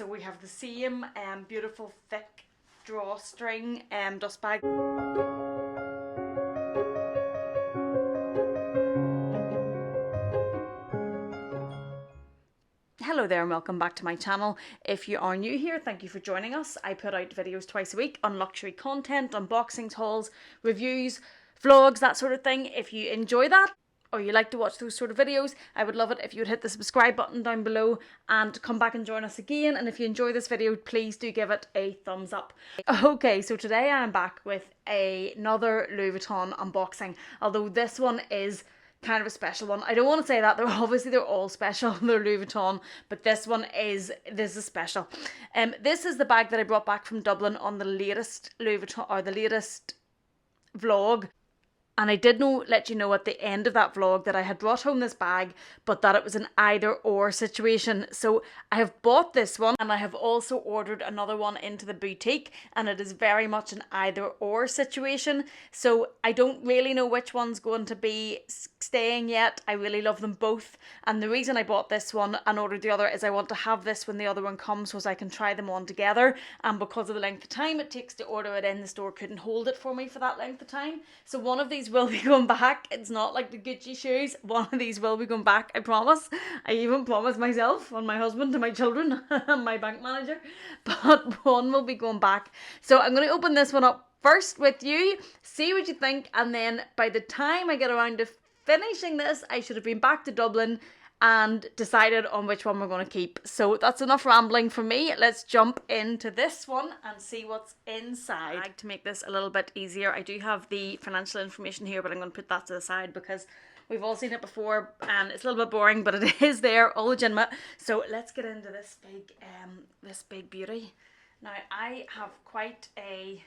So we have the same beautiful thick drawstring dust bag. Hello there and welcome back to my channel. If you are new here, thank you for joining us. I put out videos twice a week on luxury content, unboxings, hauls, reviews, vlogs, that sort of thing. If you enjoy that or you like to watch those sort of videos, I would love it if you would hit the subscribe button down below and come back and join us again. And if you enjoy this video, please do give it a thumbs up. Okay, so today I am back with another Louis Vuitton unboxing, although this one is kind of a special one. I don't want to say that, they're all special, they're Louis Vuitton, but this is special. This is the bag that I brought back from Dublin on the latest Louis Vuitton, or the latest vlog. And I did let you know at the end of that vlog that I had brought home this bag, but that it was an either or situation. So I have bought this one and I have also ordered another one into the boutique, and it is very much an either or situation. So I don't really know which one's going to be staying yet. I really love them both. And the reason I bought this one and ordered the other is I want to have this when the other one comes so I can try them on together. And because of the length of time it takes to order it in, the store couldn't hold it for me for that length of time. So one of these will be going back. It's not like the Gucci shoes. One of these will be going back, I promise. I even promise myself and my husband and my children and my bank manager. But one will be going back. So I'm going to open this one up first with you, see what you think, and then by the time I get around to finishing this, I should have been back to Dublin and decided on which one we're going to keep. So that's enough rambling for me. Let's jump into this one and see what's inside. To make this a little bit easier, I do have the financial information here, but I'm going to put that to the side because we've all seen it before and it's a little bit boring, but it is there, all legitimate. So let's get into this big beauty. Now I have quite a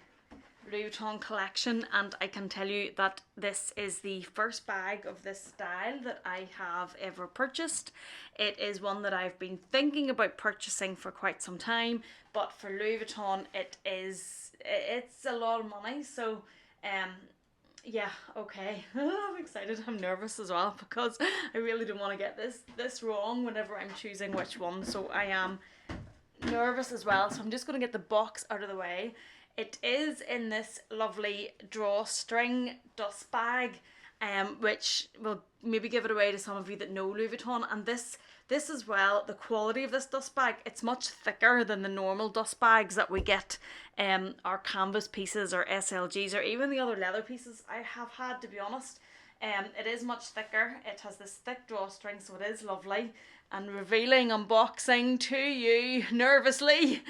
Louis Vuitton collection, and I can tell you that this is the first bag of this style that I have ever purchased. It is one that I've been thinking about purchasing for quite some time, but for Louis Vuitton it's a lot of money. So yeah, okay. I'm excited. I'm nervous as well because I really don't want to get this wrong whenever I'm choosing which one. So I am nervous as well. So I'm just going to get the box out of the way. It is in this lovely drawstring dust bag, which will maybe give it away to some of you that know Louis Vuitton. And this as well, the quality of this dust bag, it's much thicker than the normal dust bags that we get, our canvas pieces or SLGs or even the other leather pieces I have had, to be honest. It is much thicker. It has this thick drawstring, so it is lovely. And revealing, unboxing to you nervously,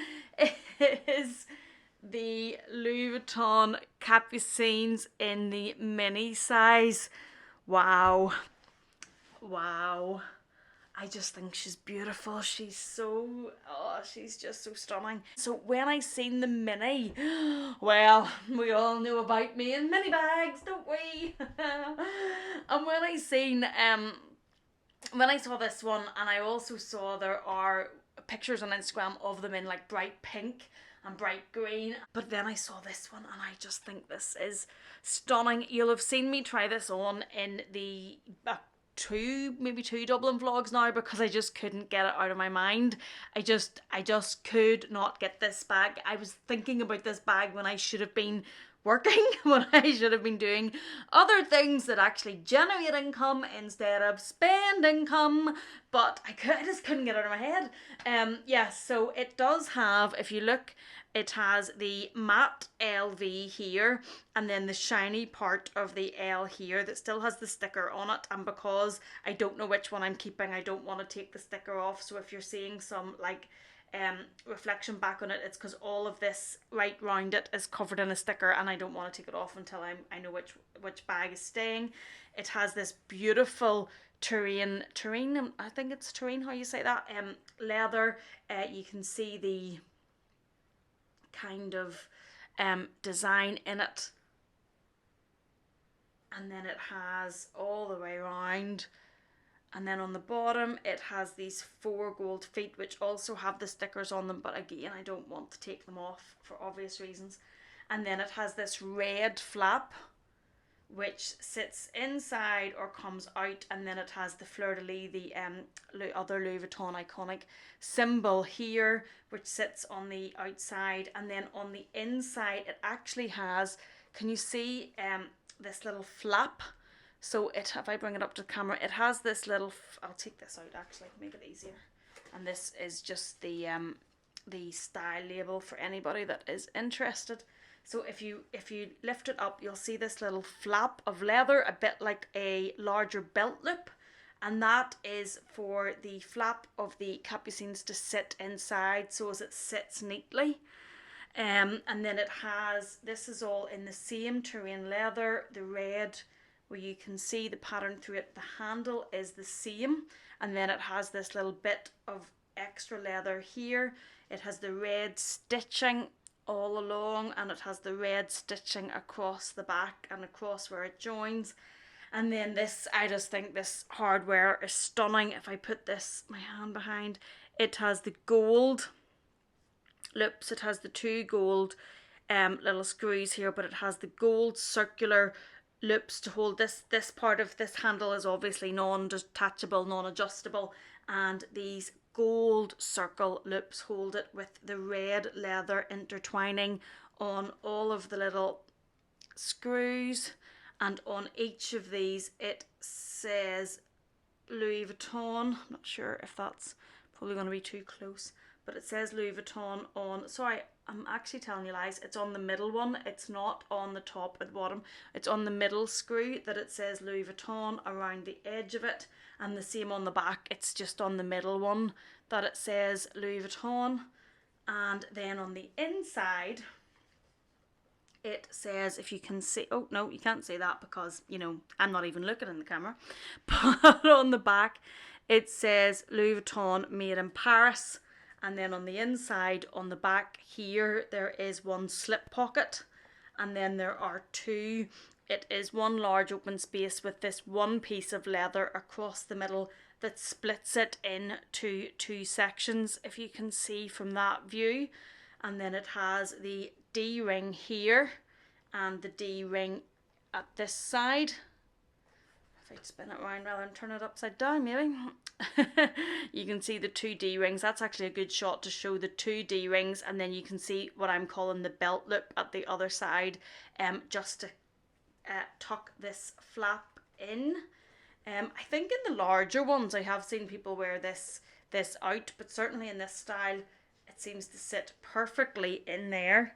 is the Louis Vuitton Capucines in the mini size. Wow. I just think she's beautiful. She's just so stunning. So when I seen the mini, well, we all know about me and mini bags, don't we? And when I saw this one, and I also saw there are pictures on Instagram of them in like bright pink and bright green, but then I saw this one and I just think this is stunning. You'll have seen me try this on in the maybe two Dublin vlogs now, because I just couldn't get it out of my mind. I just could not get this bag. I was thinking about this bag when I should have been working, when I should have been doing other things that actually generate income instead of spend income, but I just couldn't get it out of my head. Yeah, so it does have, if you look, it has the matte LV here and then the shiny part of the L here that still has the sticker on it, and because I don't know which one I'm keeping, I don't want to take the sticker off. So if you're seeing some like reflection back on it, it's because all of this right round it is covered in a sticker, and I don't want to take it off until I know which bag is staying. It has this beautiful terrain, I think it's terrain, how you say that, leather. You can see the kind of design in it, and then it has all the way around. And then on the bottom, it has these 4 gold feet, which also have the stickers on them. But again, I don't want to take them off for obvious reasons. And then it has this red flap, which sits inside or comes out, and then it has the fleur-de-lis, the other Louis Vuitton iconic symbol here, which sits on the outside, and then on the inside it actually has, can you see this little flap? So it, if I bring it up to the camera, it has this little, I'll take this out actually, make it easier. And this is just the style label for anybody that is interested. So if you lift it up, you'll see this little flap of leather, a bit like a larger belt loop, and that is for the flap of the capucines to sit inside, so as it sits neatly. And then it has, this is all in the same terrain leather, the red, where you can see the pattern through it. The handle is the same, and then it has this little bit of extra leather here. It has the red stitching all along, and it has the red stitching across the back and across where it joins. And then this, I just think this hardware is stunning. If I put this, my hand behind, it has the gold loops, it has the two gold little screws here, but it has the gold circular loops to hold this part of this handle is obviously non-detachable, non-adjustable, and these gold circle loops hold it with the red leather intertwining on all of the little screws, and on each of these it says Louis Vuitton. I'm not sure if that's probably going to be too close, but it says Louis Vuitton on, sorry, I'm actually telling you lies, it's on the middle one, it's not on the top at the bottom, it's on the middle screw that it says Louis Vuitton around the edge of it, and the same on the back, it's just on the middle one that it says Louis Vuitton. And then on the inside it says, if you can see, oh no, you can't see that because, you know, I'm not even looking in the camera, but on the back it says Louis Vuitton made in Paris. And then on the inside, on the back here, there is one slip pocket, and then there are two. It is one large open space with this one piece of leather across the middle that splits it into two sections, if you can see from that view. And then it has the D-ring here and the D-ring at this side. If I spin it around rather than turn it upside down, maybe. You can see the two D-rings. That's actually a good shot to show the two D-rings, and then you can see what I'm calling the belt loop at the other side, just to tuck this flap in. I think in the larger ones I have seen people wear this out, but certainly in this style it seems to sit perfectly in there.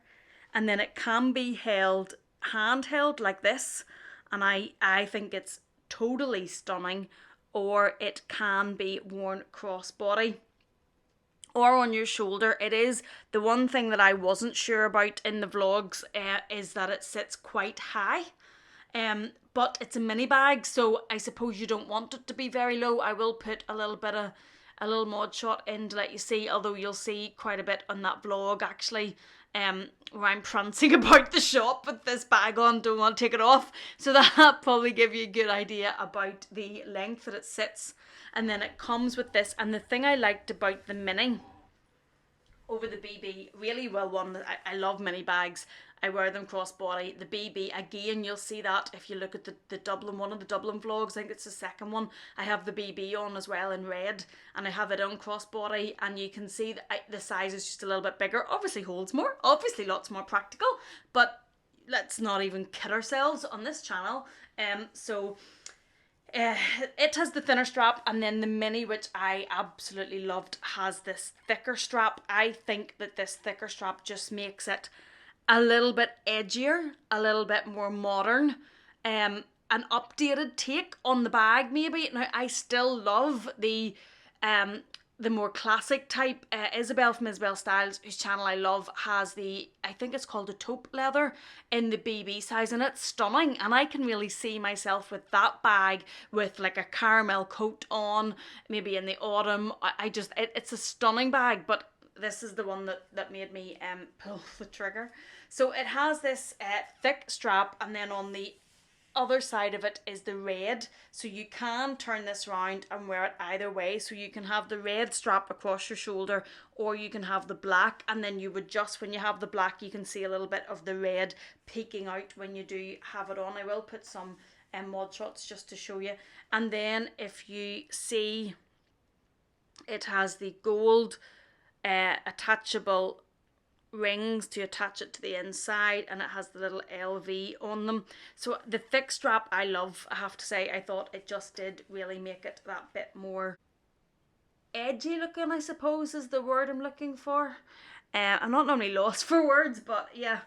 And then it can be held handheld like this, and I think it's totally stunning. Or it can be worn crossbody or on your shoulder. It is the one thing that I wasn't sure about in the vlogs, is that it sits quite high, but it's a mini bag, so I suppose you don't want it to be very low. I will put a little mod shot in to let you see, although you'll see quite a bit on that vlog actually, where I'm prancing about the shop with this bag on, don't want to take it off, so that probably give you a good idea about the length that it sits. And then it comes with this, and the thing I liked about the mini over the BB, really well one, I love mini bags, I wear them crossbody. The BB, again, you'll see that if you look at the Dublin, one of the Dublin vlogs, I think it's the second one, I have the BB on as well in red, and I have it on crossbody, and you can see that the size is just a little bit bigger. Obviously holds more, obviously lots more practical, but let's not even kid ourselves on this channel. It has the thinner strap, and then the mini, which I absolutely loved, has this thicker strap. I think that this thicker strap just makes it a little bit edgier, a little bit more modern, an updated take on the bag maybe. Now I still love the more classic type. Isabel from Isabel Styles, whose channel I love, has the, I think it's called a taupe leather in the BB size, and it's stunning, and I can really see myself with that bag with like a caramel coat on, maybe in the autumn. It's a stunning bag, but this is the one that made me pull the trigger. So it has this thick strap, and then on the other side of it is the red, so you can turn this around and wear it either way. So you can have the red strap across your shoulder, or you can have the black, and then you would just, when you have the black, you can see a little bit of the red peeking out when you do have it on. I will put some mod shots just to show you. And then if you see, it has the gold attachable rings to attach it to the inside, and it has the little LV on them. So the thick strap I love, I have to say. I thought it just did really make it that bit more edgy looking, I suppose is the word I'm looking for. I'm not normally lost for words, but yeah.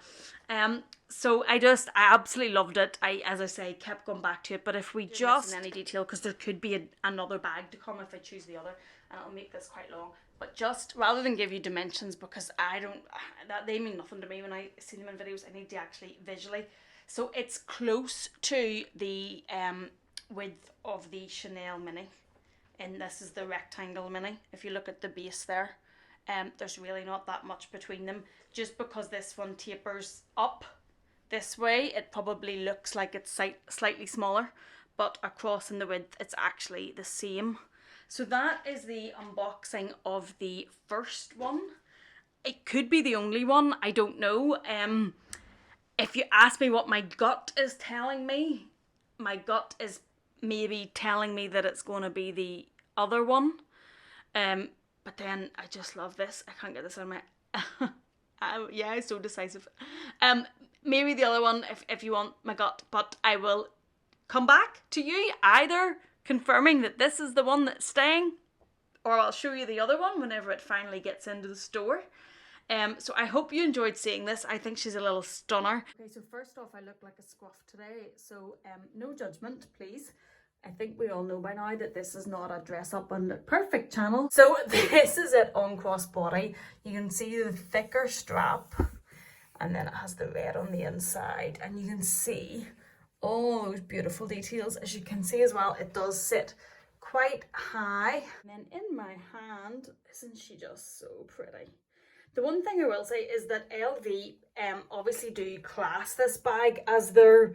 So I absolutely loved it. As I say, kept going back to it. But if we just any detail, because there could be another bag to come if I choose the other, and it'll make this quite long. But just rather than give you dimensions, because they mean nothing to me when I see them in videos, I need to actually visually. So it's close to the width of the Chanel Mini, and this is the rectangle Mini. If you look at the base there, there's really not that much between them. Just because this one tapers up this way, it probably looks like it's slightly smaller, but across in the width, it's actually the same. So that is the unboxing of the first one. It could be the only one, I don't know. If you ask me what my gut is telling me, my gut is maybe telling me that it's going to be the other one. But then I just love this. I can't get this out of my... yeah, it's so decisive. Maybe the other one if you want my gut, but I will come back to you either confirming that this is the one that's staying, or I'll show you the other one whenever it finally gets into the store. So I hope you enjoyed seeing this. I think she's a little stunner. Okay, so first off, I look like a scruff today, so no judgment, please. I think we all know by now that this is not a dress up and look perfect channel. So this is it on crossbody. You can see the thicker strap, and then it has the red on the inside, and you can see all those beautiful details. As you can see as well, it does sit quite high. And then in my hand, isn't she just so pretty? The one thing I will say is that LV obviously do class this bag as their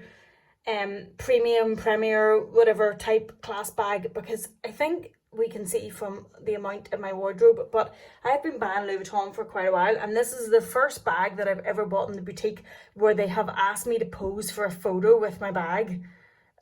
premium, premier, whatever type class bag, because I think we can see from the amount in my wardrobe, but I've been buying Louis Vuitton for quite a while, and this is the first bag that I've ever bought in the boutique where they have asked me to pose for a photo with my bag.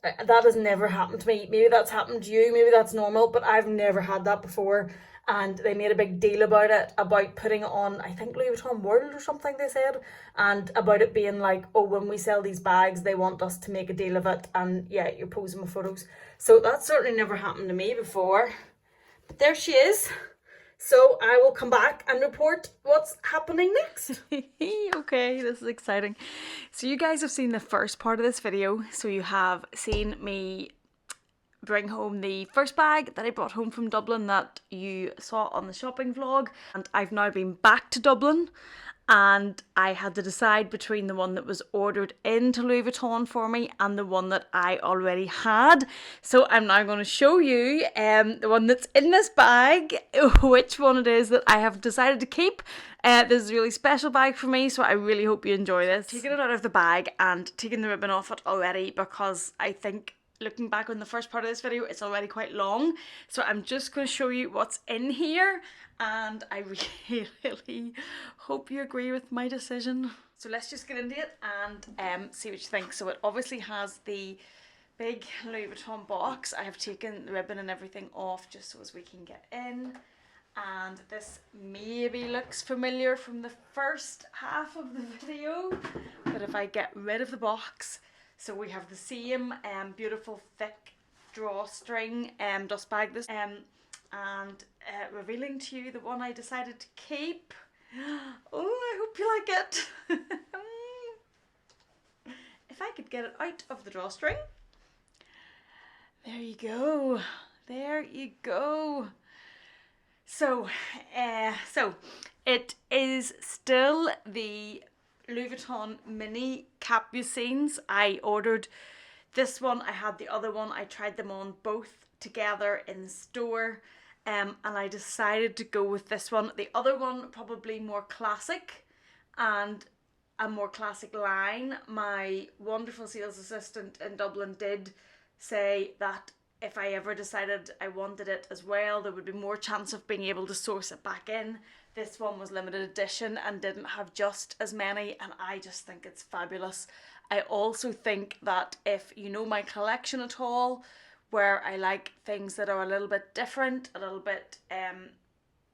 That has never happened to me. Maybe that's happened to you, maybe that's normal, but I've never had that before. And they made a big deal about it, about putting it on, I think Louis Vuitton World or something they said, and about it being like, oh, when we sell these bags, they want us to make a deal of it, and yeah, you're posing with photos. So that's certainly never happened to me before. But there she is. So I will come back and report what's happening next. Okay, this is exciting. So you guys have seen the first part of this video. So you have seen me bring home the first bag that I brought home from Dublin that you saw on the shopping vlog, and I've now been back to Dublin, and I had to decide between the one that was ordered into Louis Vuitton for me and the one that I already had. So I'm now going to show you the one that's in this bag, which one it is that I have decided to keep. This is a really special bag for me, so I really hope you enjoy this. Taking it out of the bag and taking the ribbon off it already, because I think looking back on the first part of this video, it's already quite long. So I'm just going to show you what's in here, and I really hope you agree with my decision. So let's just get into it and see what you think. So it obviously has the big Louis Vuitton box. I have taken the ribbon and everything off just so as we can get in. And this maybe looks familiar from the first half of the video, but if I get rid of the box, so we have the same beautiful thick drawstring dust bag, this and revealing to you the one I decided to keep. Oh, I hope you like it. If I could get it out of the drawstring. There you go. There you go. So it is still the Louis Vuitton minicapucines. I ordered this one, I had the other one, I tried them on both together in store, and I decided to go with this one. The other one probably more classic and a more classic line. My wonderful sales assistant in Dublin did say that if I ever decided I wanted it as well, there would be more chance of being able to source it back in. This one was limited edition and didn't have just as many, and I just think it's fabulous. I also think that if you know my collection at all, where I like things that are a little bit different, a little bit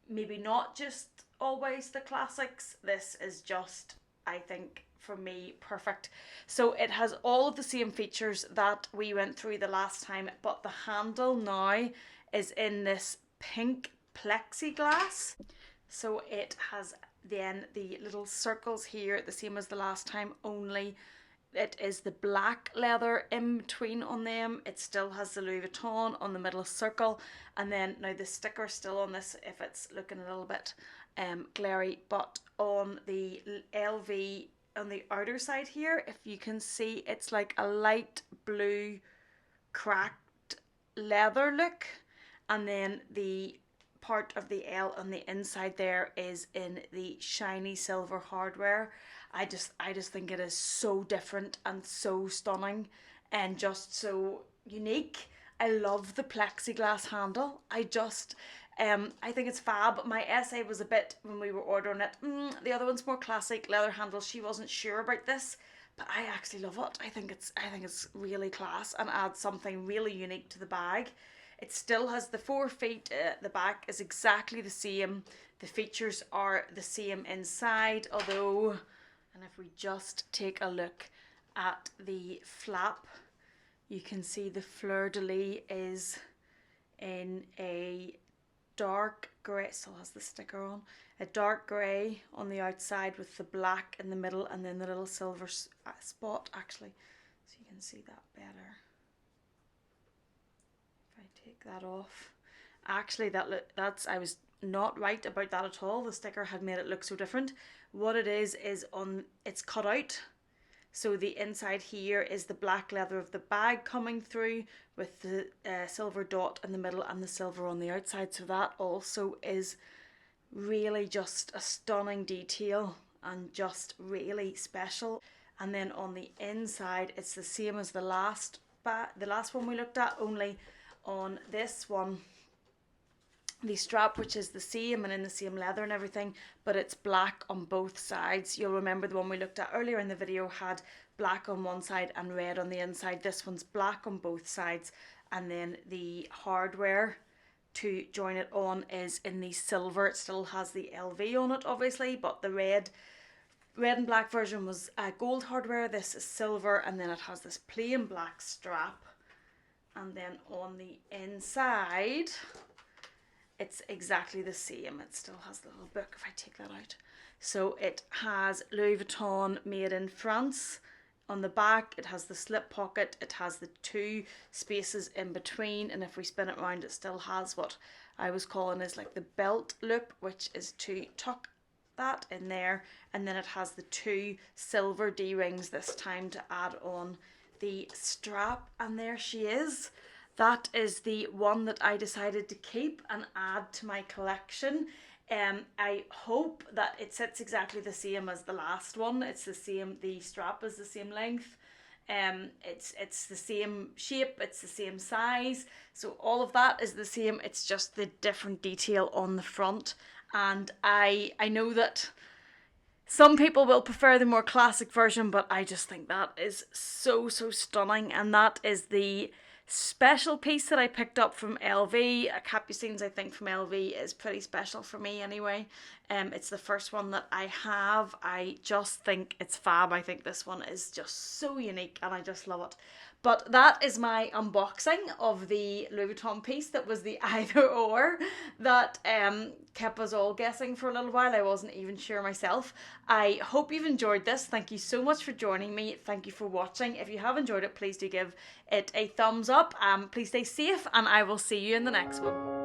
maybe not just always the classics, this is just, I think, for me, perfect. So it has all of the same features that we went through the last time, but the handle now is in this pink plexiglass. So it has then the little circles here, the same as the last time, only it is the black leather in between on them. It still has the Louis Vuitton on the middle circle, and then now the sticker still on this if it's looking a little bit glary, but on the LV on the outer side here, if you can see, it's like a light blue cracked leather look, and then the part of the L on the inside there is in the shiny silver hardware. I just think it is so different and so stunning and just so unique. I love the plexiglass handle. I think it's fab. My essay was a bit, when we were ordering it, the other one's more classic, leather handle. She wasn't sure about this, but I actually love it. I think it's really class and adds something really unique to the bag. It still has the 4 feet, the back is exactly the same. The features are the same inside, although, and if we just take a look at the flap, you can see the fleur-de-lis is in a dark grey, still has the sticker on, a dark grey on the outside with the black in the middle, and then the little silver spot actually, so you can see that better. Take that off. Actually, I was not right about that at all. The sticker had made it look so different. What it is it's cut out. So the inside here is the black leather of the bag coming through with the silver dot in the middle and the silver on the outside. So that also is really just a stunning detail and just really special. And then on the inside, it's the same as the last one we looked at, only on this one, the strap, which is the same and in the same leather and everything, but it's black on both sides. You'll remember the one we looked at earlier in the video had black on one side and red on the inside. This one's black on both sides, and then the hardware to join it on is in the silver. It still has the LV on it, obviously, but the red and black version was gold hardware. This is silver, and then it has this plain black strap. And then on the inside, it's exactly the same. It still has the little book if I take that out. So it has Louis Vuitton made in France on the back. It has the slip pocket. It has the 2 spaces in between. And if we spin it around, it still has what I was calling is like the belt loop, which is to tuck that in there. And then it has the 2 silver D-rings this time to add on the strap, and there she is. That is the one that I decided to keep and add to my collection. I hope that it sits exactly the same as the last one. It's the same, the strap is the same length. It's the same shape, it's the same size. So all of that is the same. It's just the different detail on the front. And I know that some people will prefer the more classic version, but I just think that is so stunning. And that is the special piece that I picked up from LV. Capucines, I think, from LV is pretty special for me anyway. It's the first one that I have. I just think it's fab. I think this one is just so unique and I just love it. But that is my unboxing of the Louis Vuitton piece that was the either or that kept us all guessing for a little while. I wasn't even sure myself. I hope you've enjoyed this. Thank you so much for joining me. Thank you for watching. If you have enjoyed it, please do give it a thumbs up. Please stay safe and I will see you in the next one.